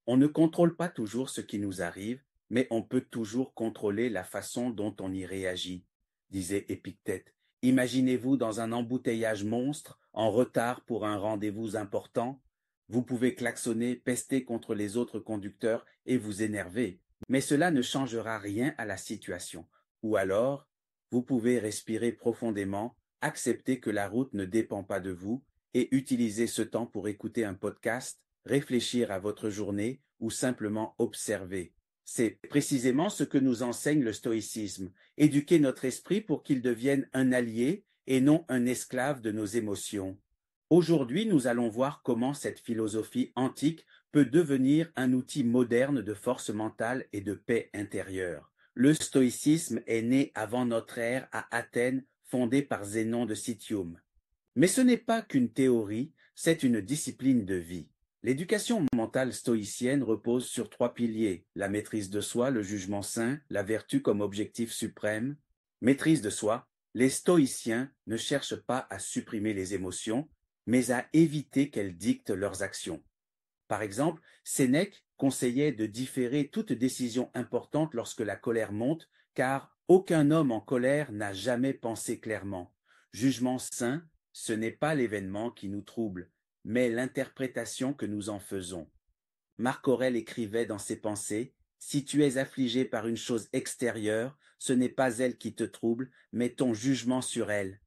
On ne contrôle pas toujours ce qui nous arrive, mais on peut toujours contrôler la façon dont on y réagit, disait Épictète. Imaginez-vous dans un embouteillage monstre, en retard pour un rendez-vous important. Vous pouvez klaxonner, pester contre les autres conducteurs et vous énerver, mais cela ne changera rien à la situation. Ou alors, vous pouvez respirer profondément, accepter que la route ne dépend pas de vous et utiliser ce temps pour écouter un podcast, réfléchir à votre journée ou simplement observer. C'est précisément ce que nous enseigne le stoïcisme, éduquer notre esprit pour qu'il devienne un allié et non un esclave de nos émotions. Aujourd'hui, nous allons voir comment cette philosophie antique peut devenir un outil moderne de force mentale et de paix intérieure. Le stoïcisme est né avant notre ère à Athènes, fondé par Zénon de Citium. Mais ce n'est pas qu'une théorie, c'est une discipline de vie. L'éducation mentale stoïcienne repose sur trois piliers: la maîtrise de soi, le jugement sain, la vertu comme objectif suprême. Maîtrise de soi, les stoïciens ne cherchent pas à supprimer les émotions, mais à éviter qu'elles dictent leurs actions. Par exemple, Sénèque conseillait de différer toute décision importante lorsque la colère monte, car aucun homme en colère n'a jamais pensé clairement. Jugement sain, ce n'est pas l'événement qui nous trouble, mais l'interprétation que nous en faisons. Marc Aurèle écrivait dans ses pensées: si tu es affligé par une chose extérieure, ce n'est pas elle qui te trouble, mais ton jugement sur elle.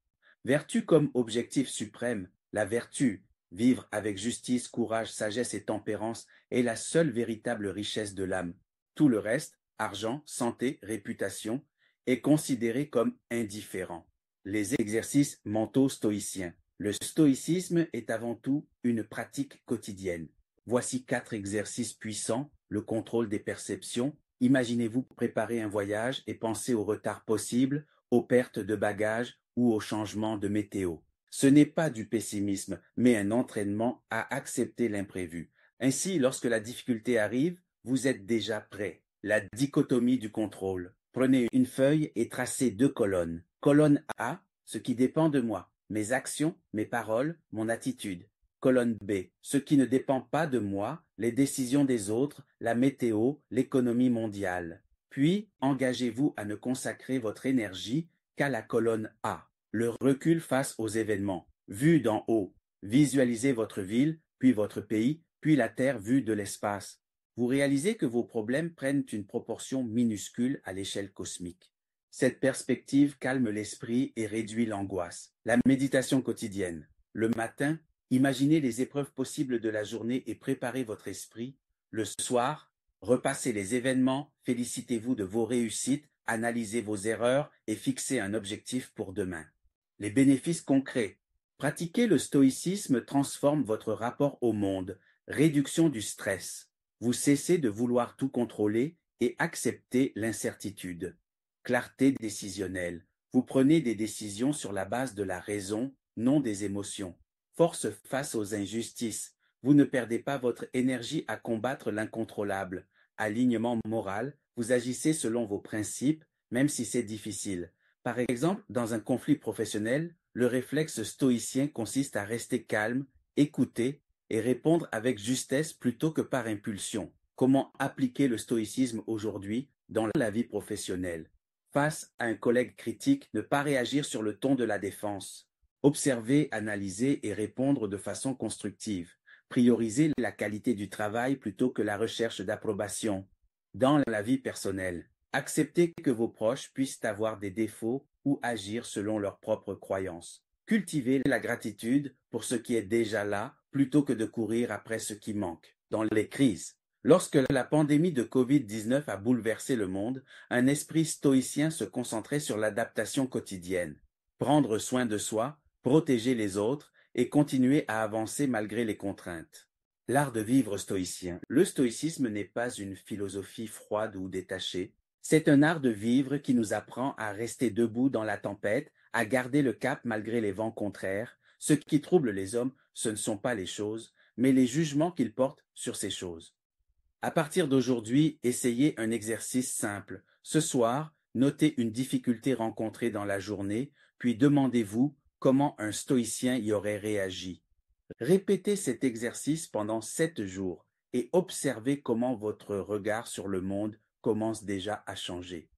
Vertu comme objectif suprême, la vertu, vivre avec justice, courage, sagesse et tempérance, est la seule véritable richesse de l'âme. Tout le reste, argent, santé, réputation, est considéré comme indifférent. Les exercices mentaux stoïciens. Le stoïcisme est avant tout une pratique quotidienne. Voici 4 exercices puissants: le contrôle des perceptions. Imaginez-vous préparer un voyage et penser aux retards possibles, aux pertes de bagages ou aux changements de météo. Ce n'est pas du pessimisme, mais un entraînement à accepter l'imprévu. Ainsi, lorsque la difficulté arrive, vous êtes déjà prêt. La dichotomie du contrôle. Prenez une feuille et tracez 2 colonnes. Colonne A, ce qui dépend de moi, mes actions, mes paroles, mon attitude. Colonne B, ce qui ne dépend pas de moi, les décisions des autres, la météo, l'économie mondiale. Puis, engagez-vous à ne consacrer votre énergie qu'à la colonne A, le recul face aux événements. Vue d'en haut, visualisez votre ville, puis votre pays, puis la Terre vue de l'espace. Vous réalisez que vos problèmes prennent une proportion minuscule à l'échelle cosmique. Cette perspective calme l'esprit et réduit l'angoisse. La méditation quotidienne. Le matin, imaginez les épreuves possibles de la journée et préparez votre esprit. Le soir, repassez les événements, félicitez-vous de vos réussites, analysez vos erreurs et fixez un objectif pour demain. Les bénéfices concrets. Pratiquer le stoïcisme transforme votre rapport au monde. Réduction du stress. Vous cessez de vouloir tout contrôler et acceptez l'incertitude. Clarté décisionnelle. Vous prenez des décisions sur la base de la raison, non des émotions. Force face aux injustices. Vous ne perdez pas votre énergie à combattre l'incontrôlable. Alignement moral. Vous agissez selon vos principes, même si c'est difficile. Par exemple, dans un conflit professionnel, le réflexe stoïcien consiste à rester calme, écouter et répondre avec justesse plutôt que par impulsion. Comment appliquer le stoïcisme aujourd'hui dans la vie professionnelle? Face à un collègue critique, ne pas réagir sur le ton de la défense. Observer, analyser et répondre de façon constructive. Prioriser la qualité du travail plutôt que la recherche d'approbation. Dans la vie personnelle, accepter que vos proches puissent avoir des défauts ou agir selon leurs propres croyances. Cultiver la gratitude pour ce qui est déjà là plutôt que de courir après ce qui manque. Dans les crises, lorsque la pandémie de Covid-19 a bouleversé le monde, un esprit stoïcien se concentrait sur l'adaptation quotidienne. Prendre soin de soi, protéger les autres et continuer à avancer malgré les contraintes. L'art de vivre stoïcien. Le stoïcisme n'est pas une philosophie froide ou détachée. C'est un art de vivre qui nous apprend à rester debout dans la tempête, à garder le cap malgré les vents contraires. Ce qui trouble les hommes, ce ne sont pas les choses, mais les jugements qu'ils portent sur ces choses. À partir d'aujourd'hui, essayez un exercice simple. Ce soir, notez une difficulté rencontrée dans la journée, puis demandez-vous comment un stoïcien y aurait réagi. Répétez cet exercice pendant 7 jours et observez comment votre regard sur le monde commence déjà à changer.